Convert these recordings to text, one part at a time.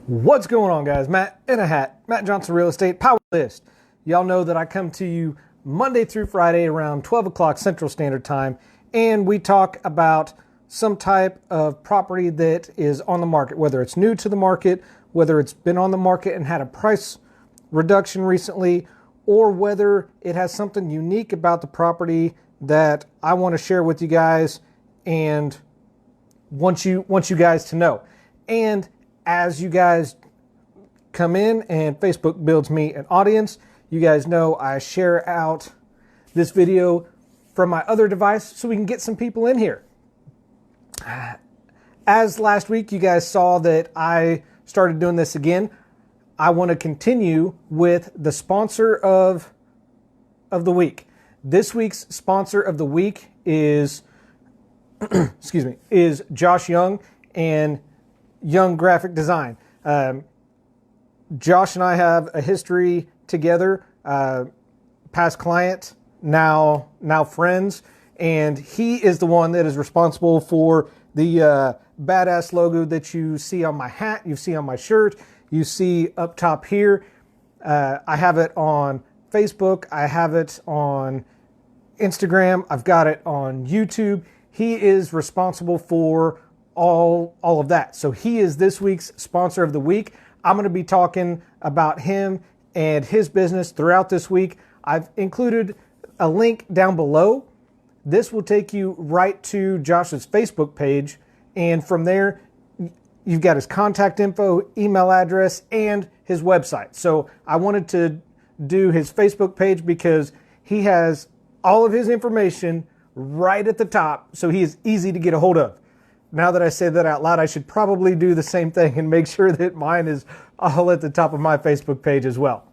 What's going on, guys? Matt in a hat, Matt Johnson Real Estate Power List. Y'all know that I come to you Monday through Friday around 12 o'clock Central Standard Time, and we talk about some type of property that is on the market, whether it's new to the market, whether it's been on the market and had a price reduction recently, or whether it has something unique about the property that I want to share with you guys and want you guys to know. And as you guys come in and Facebook builds me an audience, you guys know I share out this video from my other device so we can get some people in here. As last week you guys saw that I started doing this again, I want to continue with the sponsor of the week. This week's sponsor of the week is is Josh Young and Young Graphic Design. Josh and I have a history together, past client, now friends, and he is the one that is responsible for the badass logo that you see on my hat, you see on my shirt, you see up top here. I have it on Facebook, I have it on Instagram, I've got it on YouTube. He is responsible for all of that. So he is this week's sponsor of the week. I'm going to be talking about him and his business throughout this week. I've included a link down below. This will take you right to Josh's Facebook page, and from there you've got his contact info, email address, and his website. So I wanted to do his Facebook page because he has all of his information right at the top, so he is easy to get a hold of. Now that I say that out loud, I should probably do the same thing and make sure that mine is all at the top of my Facebook page as well.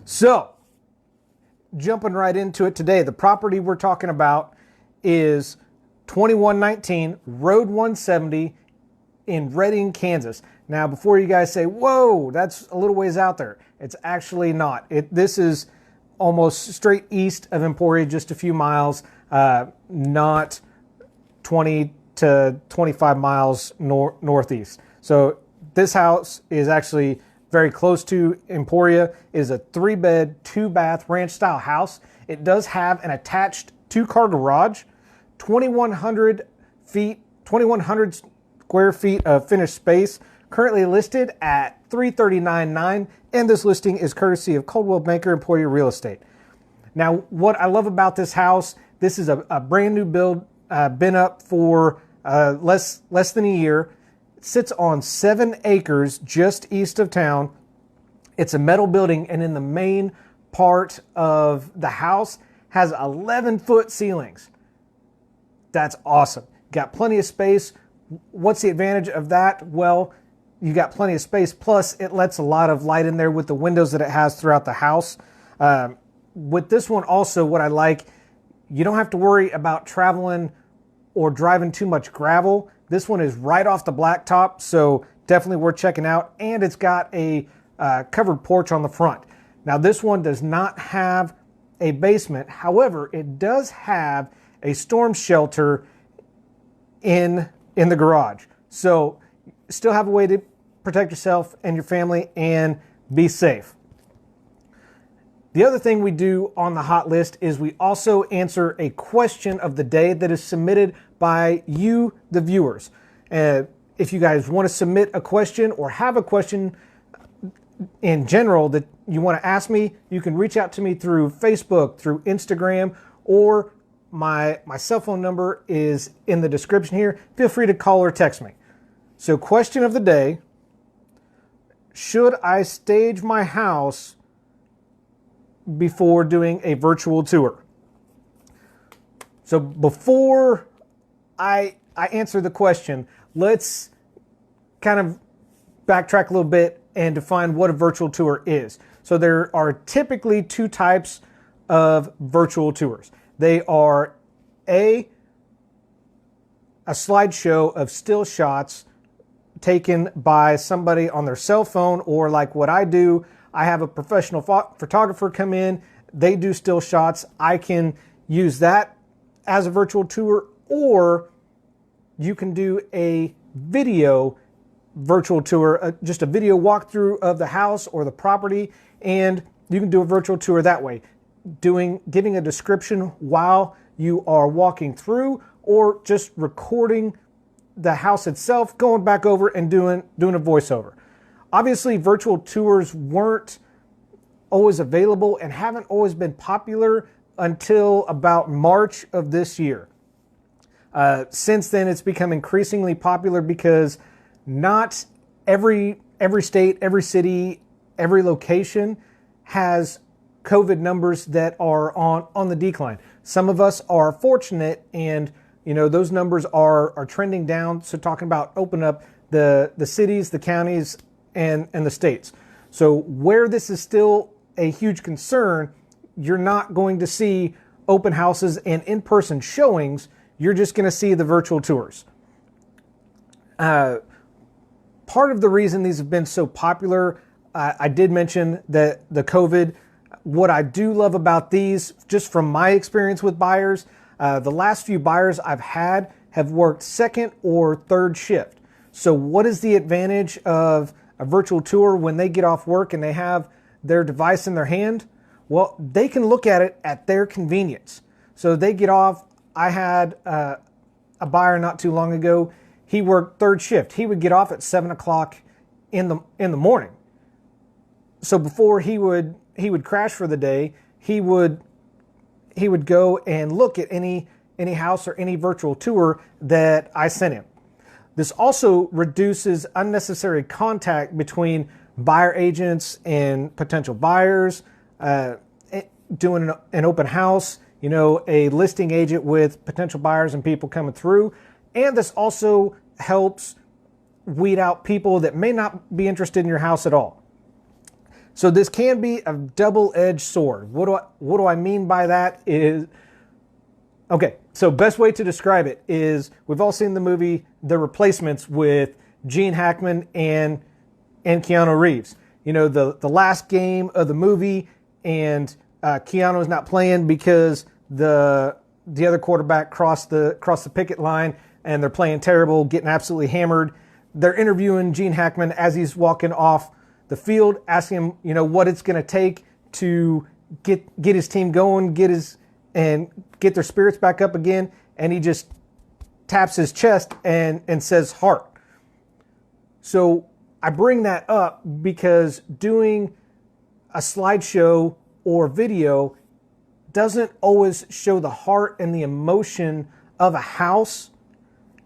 So, jumping right into it today, the property we're talking about is 2119 Road 170 in Redding, Kansas. Now, before you guys say, whoa, that's a little ways out there, it's actually not. This is almost straight east of Emporia, just a few miles, not 20 to 25 miles northeast. So this house is actually very close to Emporia. It is a 3-bed, 2-bath ranch style house. It does have an attached 2-car garage, 2,100 square feet of finished space, currently listed at $339,900, and this listing is courtesy of Coldwell Banker Emporia Real Estate. Now, what I love about this house, this is a brand new build, been up for less than a year. It sits on 7 acres just east of town. It's a metal building, and in the main part of the house has 11-foot ceilings. That's awesome. Got plenty of space. What's the advantage of that? Well, you got plenty of space, plus it lets a lot of light in there with the windows that it has throughout the house. With this one also, what I like, you don't have to worry about traveling or driving too much gravel. This one is right off the blacktop, so definitely worth checking out. And it's got a covered porch on the front. Now, this one does not have a basement. However, it does have a storm shelter in the garage. So still have a way to protect yourself and your family and be safe. The other thing we do on the hot list is we also answer a question of the day that is submitted by you, the viewers. If you guys want to submit a question or have a question in general that you want to ask me, you can reach out to me through Facebook, through Instagram, or my cell phone number is in the description here. Feel free to call or text me. So, question of the day: should I stage my house before doing a virtual tour? So before I answer the question, let's kind of backtrack a little bit and define what a virtual tour is. So there are typically 2 types of virtual tours. They are a slideshow of still shots taken by somebody on their cell phone, or like what I do, I have a professional photographer come in, they do still shots. I can use that as a virtual tour, or you can do a video virtual tour, just a video walkthrough of the house or the property, and you can do a virtual tour that way, giving a description while you are walking through, or just recording the house itself, going back over and doing a voiceover. Obviously, virtual tours weren't always available and haven't always been popular until about March of this year. Since then, it's become increasingly popular because not every state, every city, every location has COVID numbers that are on the decline. Some of us are fortunate, and those numbers are trending down. So talking about open up the cities, the counties, and the states. So where this is still a huge concern, you're not going to see open houses and in-person showings. You're just going to see the virtual tours. Part of the reason these have been so popular, I did mention that the COVID. What I do love about these, just from my experience with buyers, the last few buyers I've had have worked second or third shift. So what is the advantage of a virtual tour when they get off work and they have their device in their hand? Well, they can look at it at their convenience. So they get off. I had a buyer not too long ago. He worked third shift. He would get off at 7 o'clock in the morning. So before he would crash for the day, he would go and look at any house or any virtual tour that I sent him. This also reduces unnecessary contact between buyer agents and potential buyers, doing an open house, a listing agent with potential buyers and people coming through. And this also helps weed out people that may not be interested in your house at all. So this can be a double-edged sword. What do I mean by that is, okay, so best way to describe it is, we've all seen the movie The Replacements with Gene Hackman and Keanu Reeves. The last game of the movie, and Keanu is not playing because the other quarterback crossed the picket line, and they're playing terrible, getting absolutely hammered. They're interviewing Gene Hackman as he's walking off the field, asking him, what it's going to take to get his team going, get their spirits back up again, and he just taps his chest and says heart. So I bring that up because doing a slideshow or video doesn't always show the heart and the emotion of a house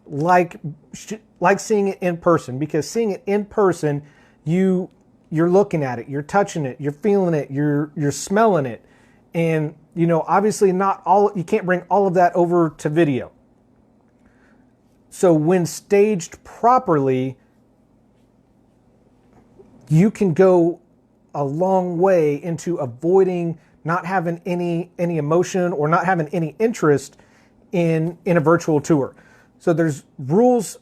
like seeing it in person, because seeing it in person, you're looking at it, you're touching it, you're feeling it, you're smelling it. And, obviously you can't bring all of that over to video. So when staged properly, you can go a long way into avoiding not having any emotion or not having any interest in a virtual tour. So there's rules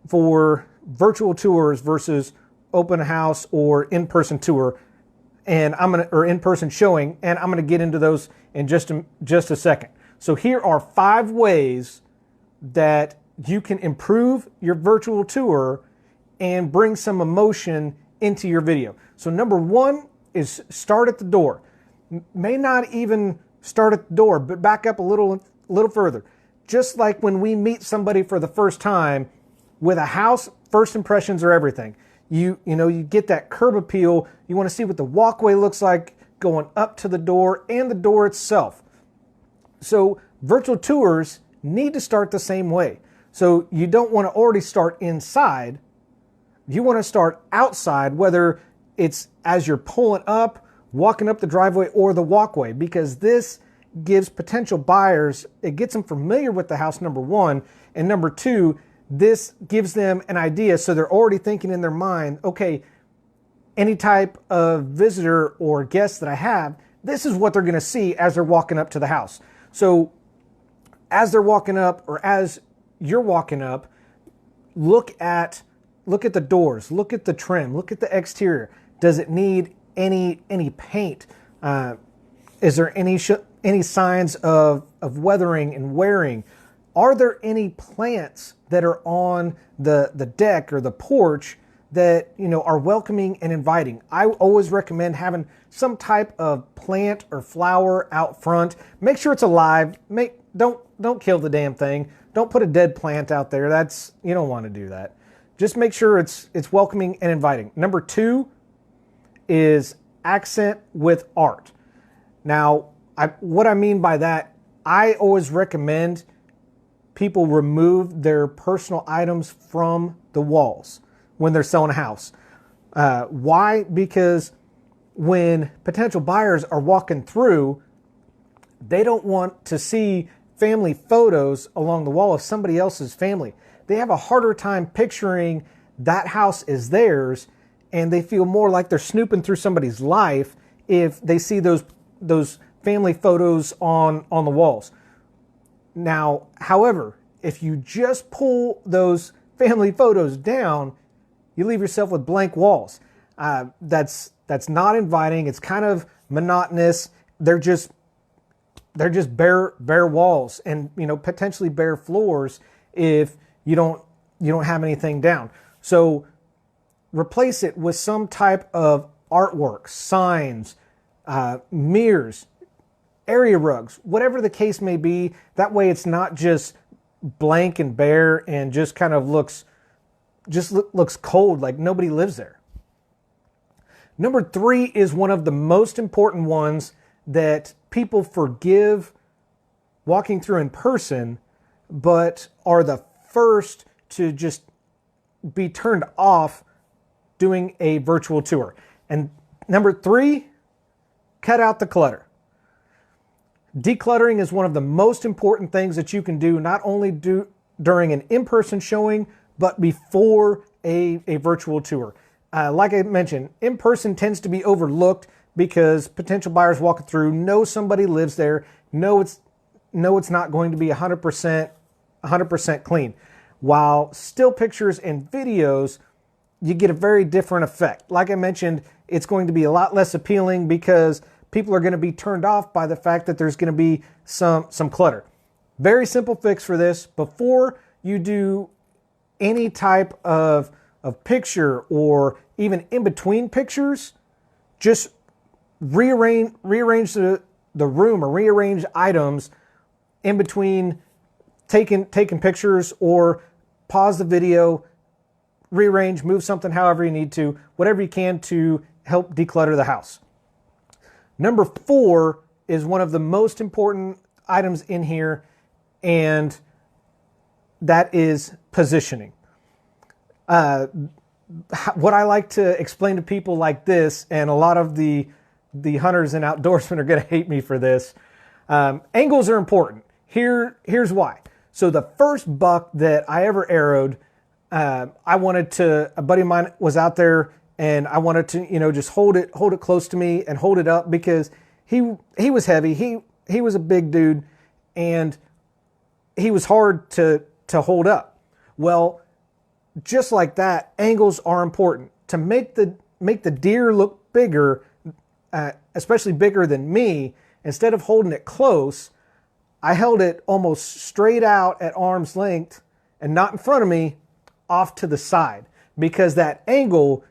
for virtual tours versus open house or in-person tour, or in-person showing, and I'm gonna get into those in just a second. So here are 5 ways that you can improve your virtual tour and bring some emotion into your video. So number 1 is start at the door. May not even start at the door, but back up a little further. Just like when we meet somebody for the first time with a house, first impressions are everything. You get that curb appeal. You want to see what the walkway looks like going up to the door and the door itself. So virtual tours need to start the same way. So you don't want to already start inside. You want to start outside, whether it's as you're pulling up, walking up the driveway, or the walkway, because this gives potential buyers, it gets them familiar with the house, number 1, and number 2, this gives them an idea, so they're already thinking in their mind, okay, any type of visitor or guest that I have, this is what they're going to see as they're walking up to the house. So as they're walking up, or as you're walking up, look at the doors, look at the trim, look at the exterior. Does it need any paint? Is there any signs of weathering and wearing? Are there any plants that are on the deck or the porch that, are welcoming and inviting? I always recommend having some type of plant or flower out front. Make sure it's alive. Don't kill the damn thing. Don't put a dead plant out there. You don't want to do that. Just make sure it's welcoming and inviting. Number 2 is accent with art. Now, what I mean by that, I always recommend people remove their personal items from the walls when they're selling a house. Why? Because when potential buyers are walking through, they don't want to see family photos along the wall of somebody else's family. They have a harder time picturing that house is theirs, and they feel more like they're snooping through somebody's life if they see those family photos on the walls. Now, however, if you just pull those family photos down, you leave yourself with blank walls. That's not inviting. It's kind of monotonous. They're just bare walls, and potentially bare floors if you don't have anything down. So replace it with some type of artwork, signs, mirrors, area rugs, whatever the case may be. That way it's not just blank and bare and just kind of looks cold, like nobody lives there. Number 3 is one of the most important ones that people forgive walking through in person, but are the first to just be turned off doing a virtual tour. And number 3, cut out the clutter. Decluttering is one of the most important things that you can do, not only during an in-person showing, but before a virtual tour. Like I mentioned, in-person tends to be overlooked because potential buyers walking through know somebody lives there, know it's not going to be 100% clean. While still pictures and videos, you get a very different effect. Like I mentioned, it's going to be a lot less appealing because people are going to be turned off by the fact that there's going to be some clutter. Very simple fix for this. Before you do any type of picture or even in between pictures, just rearrange the room or rearrange items in between taking pictures, or pause the video, rearrange, move something however you need to, whatever you can to help declutter the house. Number 4 is one of the most important items in here, and that is positioning. What I like to explain to people like this, and a lot of the hunters and outdoorsmen are going to hate me for this, angles are important. Here's why. So the first buck that I ever arrowed, a buddy of mine was out there, and I wanted to, just hold it close to me and hold it up because he was heavy. He was a big dude, and he was hard to hold up. Well, just like that, angles are important to make the deer look bigger, especially bigger than me. Instead of holding it close, I held it almost straight out at arm's length and not in front of me, off to the side, because that angle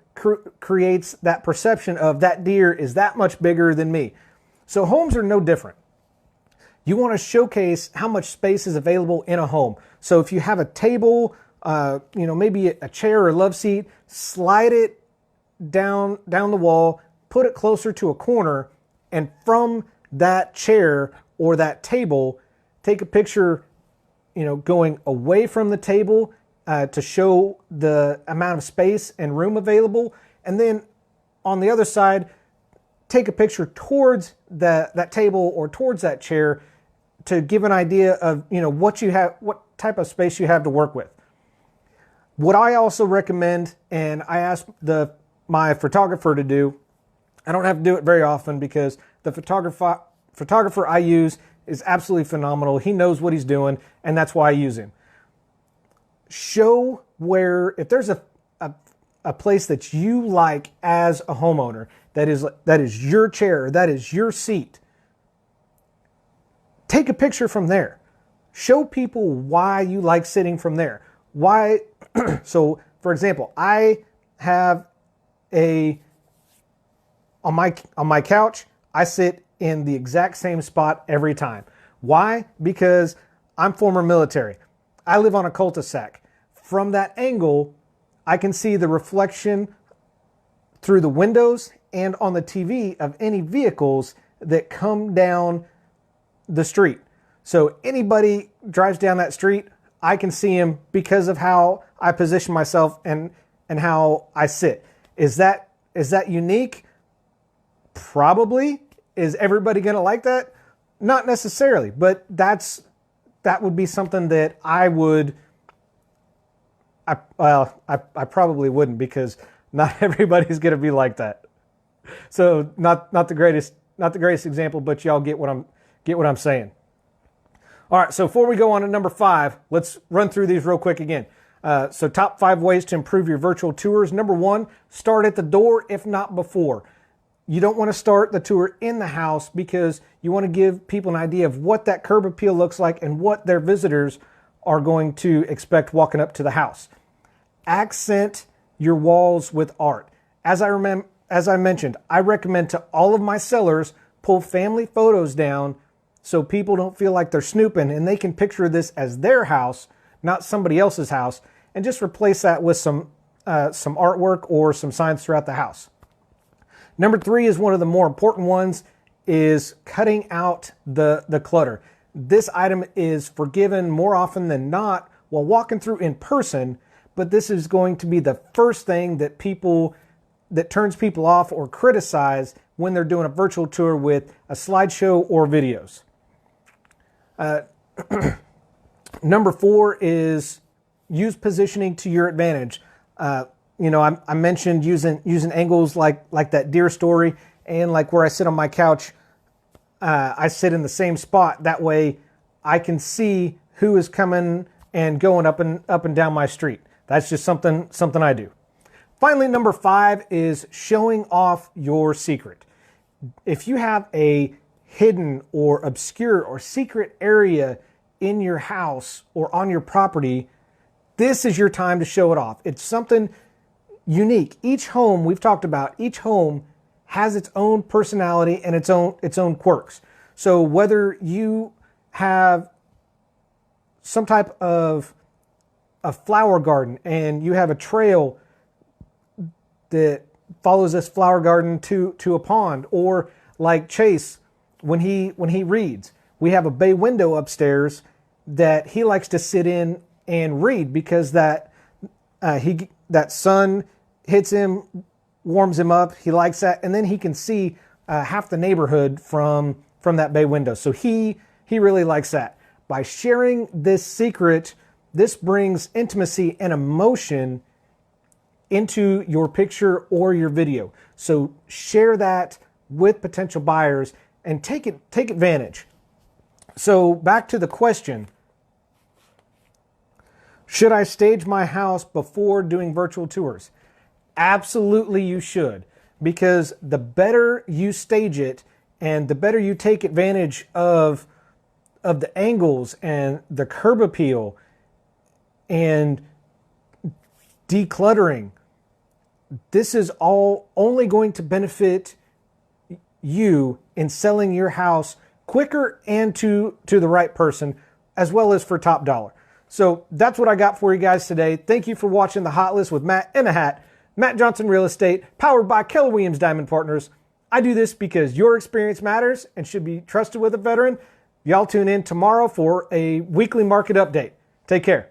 creates that perception of that deer is that much bigger than me. So homes are no different. You want to showcase how much space is available in a home. So if you have a table, maybe a chair or love seat, slide it down the wall, put it closer to a corner, and from that chair or that table, take a picture, going away from the table to show the amount of space and room available. And then on the other side, take a picture towards that table or towards that chair to give an idea of, what you have, what type of space you have to work with. What I also recommend, and I ask my photographer to do, I don't have to do it very often because the photographer I use is absolutely phenomenal. He knows what he's doing, and that's why I use him. Show where, if there's a place that you like as a homeowner, that is your chair, that is your seat, take a picture from there. show people why you like sitting from there. Why? So, for example, I have on my couch, I sit in the exact same spot every time. Why? Because I'm former military. I live on a cul-de-sac. From that angle, I can see the reflection through the windows and on the TV of any vehicles that come down the street. So anybody drives down that street, I can see him because of how I position myself and how I sit. Is that unique? Probably. Is everybody going to like that? Not necessarily, but that would be something that I probably wouldn't, because not everybody's going to be like that. So not the greatest example, but y'all get what I'm saying. All right, so before we go on to number 5, let's run through these real quick again. So top 5 ways to improve your virtual tours. Number 1, start at the door, if not before. You don't want to start the tour in the house because you want to give people an idea of what that curb appeal looks like and what their visitors are going to expect walking up to the house. Accent your walls with art. As I mentioned, I recommend to all of my sellers pull family photos down so people don't feel like they're snooping and they can picture this as their house, not somebody else's house, and just replace that with some artwork or some signs throughout the house. Number 3 is one of the more important ones, is cutting out the clutter. This item is forgiven more often than not while walking through in person, but this is going to be the first thing that turns people off or criticize when they're doing a virtual tour with a slideshow or videos. Number 4 is use positioning to your advantage. I mentioned using angles like that deer story, and like where I sit on my couch, I sit in the same spot. That way I can see who is coming and going up and down my street. That's just something I do. Finally, number 5 is showing off your secret. If you have a hidden or obscure or secret area in your house or on your property, this is your time to show it off. It's something unique. Each home, we've talked about, each home has its own personality and its own quirks. So whether you have some type of a flower garden and you have a trail that follows this flower garden to a pond, or like Chase, when he reads, we have a bay window upstairs that he likes to sit in and read because that sun hits him, warms him up. He likes that, and then he can see half the neighborhood from that bay window. So he really likes that. By sharing this secret, this brings intimacy and emotion into your picture or your video. So share that with potential buyers and take advantage. So back to the question, should I stage my house before doing virtual tours? Absolutely you should, because the better you stage it and the better you take advantage of the angles and the curb appeal and decluttering, this is all only going to benefit you in selling your house quicker and to the right person, as well as for top dollar. So that's what I got for you guys today. Thank you for watching the Hot List with Matt in a Hat. Matt Johnson Real Estate, powered by Keller Williams Diamond Partners. I do this because your experience matters and should be trusted with a veteran. Y'all tune in tomorrow for a weekly market update. Take care.